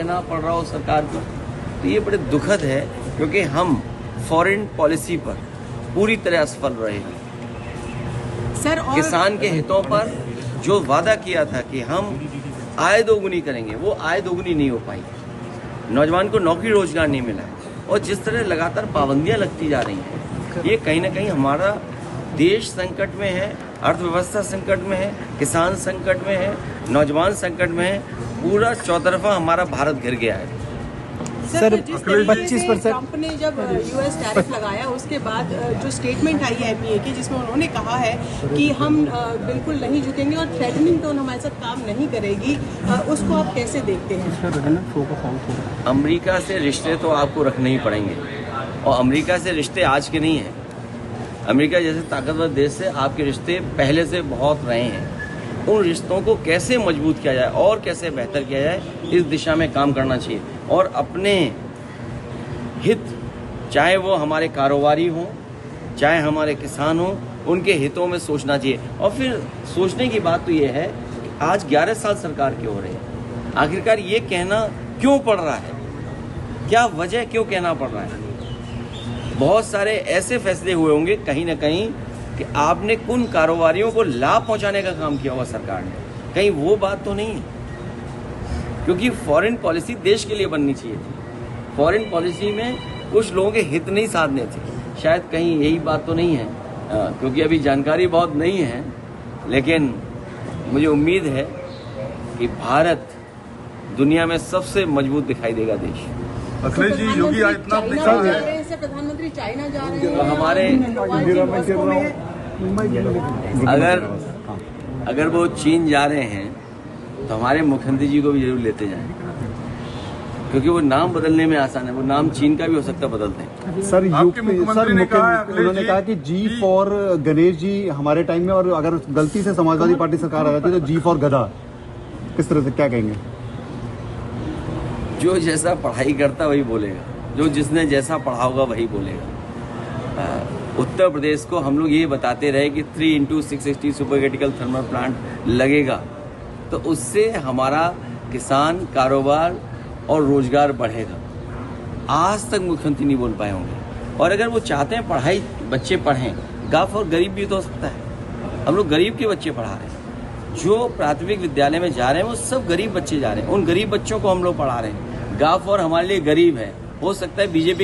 कहना पड़ रहा हो सरकार को, तो ये बड़े दुखद है, क्योंकि हम फॉरेन पॉलिसी पर पूरी तरह असफल रहे हैं। सर, और किसान के हितों पर जो वादा किया था कि हम आय दोगुनी करेंगे, वो आय दोगुनी नहीं हो पाई। नौजवान को नौकरी रोजगार नहीं मिला है, और जिस तरह लगातार पाबंदियां लगती जा रही हैं, ये कहीं ना कहीं हमारा देश संकट में है, अर्थव्यवस्था संकट में है, किसान संकट में है, नौजवान संकट में है, पूरा चौतरफा हमारा भारत घिर गया है। सर, जिस तरीके से ट्रंप ने जब यूएस टैरिफ लगाया, उसके बाद जो स्टेटमेंट आई है एमईए की, जिसमें उन्होंने कहा है कि हम बिल्कुल नहीं झुकेंगे और थ्रेटनिंग टोन हमारे साथ काम नहीं करेगी, उसको आप कैसे देखते हैं? अमेरिका से रिश्ते तो आपको रखने ही पड़ेंगे, और अमेरिका से रिश्ते आज के नहीं हैं। अमेरिका जैसे ताकतवर देश से आपके रिश्ते पहले से बहुत रहे हैं। उन रिश्तों को कैसे मजबूत किया जाए और कैसे बेहतर किया जाए, इस दिशा में काम करना चाहिए, और अपने हित, चाहे वो हमारे कारोबारी हों, चाहे हमारे किसान हों, उनके हितों में सोचना चाहिए। और फिर सोचने की बात तो ये है कि आज 11 साल सरकार के हो रहे हैं, आखिरकार ये कहना क्यों पड़ रहा है, क्या वजह, क्यों कहना पड़ रहा है? बहुत सारे ऐसे फैसले हुए होंगे कहीं ना कहीं कि आपने उन कारोबारियों को लाभ पहुंचाने का काम किया होगा सरकार ने, कहीं वो बात तो नहीं है? क्योंकि फॉरेन पॉलिसी देश के लिए बननी चाहिए थी, फॉरेन पॉलिसी में कुछ लोगों के हित नहीं साधने थे, शायद कहीं यही बात तो नहीं है, क्योंकि अभी जानकारी बहुत नहीं है, लेकिन मुझे उम्मीद है कि भारत दुनिया में सबसे मजबूत दिखाई देगा देश। अखिलेश जी, योगी प्रधानमंत्री चाइना जा रहे हैं, हमारे अगर वो चीन जा रहे हैं तो हमारे मुख्यमंत्री जी को भी जरूर लेते जाएं, क्योंकि वो नाम बदलने में आसान है, वो नाम चीन का भी हो सकता है बदलते हैं। सर, उन्होंने कहा कि जी फॉर गणेश जी हमारे टाइम में, और अगर गलती से समाजवादी पार्टी सरकार आ जाती है तो जी फॉर गधा, किस तरह से, क्या कहेंगे? जो जैसा पढ़ाई करता वही बोलेगा, जो जिसने जैसा पढ़ा होगा वही बोलेगा। उत्तर प्रदेश को हम लोग ये बताते रहे कि 3x660 super critical thermal plant लगेगा, तो उससे हमारा किसान, कारोबार और रोजगार बढ़ेगा। आज तक मुख्यमंत्री नहीं बोल पाए होंगे, और अगर वो चाहते हैं पढ़ाई, बच्चे पढ़ें, गाफ और गरीब भी तो हो सकता है। हम लोग गरीब के बच्चे पढ़ा रहे हैं, जो प्राथमिक विद्यालय में जा रहे हैं वो सब गरीब बच्चे जा रहे हैं, उन गरीब बच्चों को हम लोग पढ़ा रहे हैं। गाफ और हमारे लिए गरीब है, हो सकता है बीजेपी